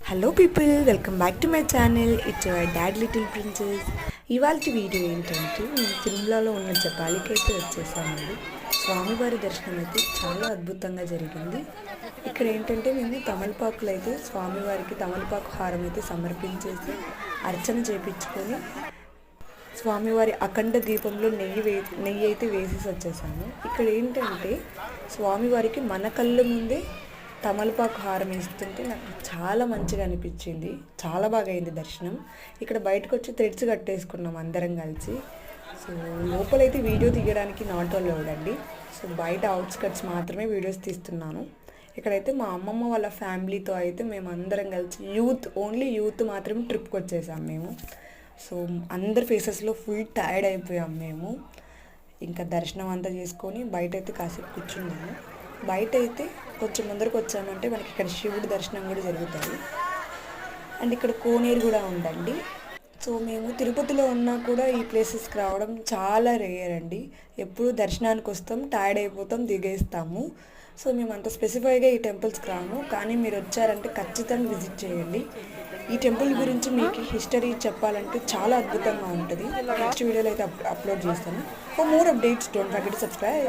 Hello people, welcome back to my channel. It's your dad little princess. ఇవాళ video ఏంటంటే మేము తిరుమలలో ఉన్న జపాలికి అయితే వచ్చేసామండి. స్వామివారి దర్శనం అయితే చాలా అద్భుతంగా జరిగింది. ఇక్కడ ఏంటంటే మేము తమలపాకులు అయితే స్వామివారికి తమలపాకు హారం అయితే సమర్పించేసి అర్చన చేయించుకొని స్వామివారి అఖండ దీపంలో నెయ్యి అయితే వేసేసి వచ్చేసాము. ఇక్కడ ఏంటంటే స్వామివారికి మన కళ్ళ ముందే తమలపాకు హారం వేస్తుంటే నాకు చాలా మంచిగా అనిపించింది. చాలా బాగా అయింది దర్శనం. ఇక్కడ బయటకు వచ్చి థ్రెడ్స్ కట్టేసుకున్నాం అందరం కలిసి. సో లోపలైతే వీడియో తీయడానికి నాట్ అలౌడ్ అండి. సో బయట అవుట్స్కట్స్ మాత్రమే వీడియోస్ తీస్తున్నాను. ఇక్కడైతే మా అమ్మమ్మ వాళ్ళ ఫ్యామిలీతో అయితే మేము అందరం కలిసి ఓన్లీ యూత్ మాత్రమే ట్రిప్కి వచ్చేసాం మేము. సో అందరి ఫేసెస్లో ఫుల్ టైర్డ్ అయిపోయాం మేము. ఇంకా దర్శనం అంతా చేసుకొని బయట అయితే కాసేపు కూర్చున్నాము. బయట అయితే కొంచెం ముందరకు వచ్చామంటే మనకి ఇక్కడ శివుడి దర్శనం కూడా జరుగుతుంది. అండ్ ఇక్కడ కోనేరు కూడా ఉందండి. సో మేము తిరుపతిలో ఉన్నా కూడా ఈ ప్లేసెస్కి రావడం చాలా రేర్ అండి. ఎప్పుడు దర్శనానికి వస్తాం, టైర్డ్ అయిపోతాం, దిగేస్తాము. సో మేము అంత స్పెసిఫైగా ఈ టెంపుల్స్కి రాము, కానీ మీరు వచ్చారంటే ఖచ్చితంగా విజిట్ చేయండి. ఈ టెంపుల్ గురించి మీకు హిస్టరీ చెప్పాలంటే చాలా అద్భుతంగా ఉంటుంది. నెక్స్ట్ వీడియోలో అయితే అప్లోడ్ చేస్తాను. For more updates don't forget to subscribe.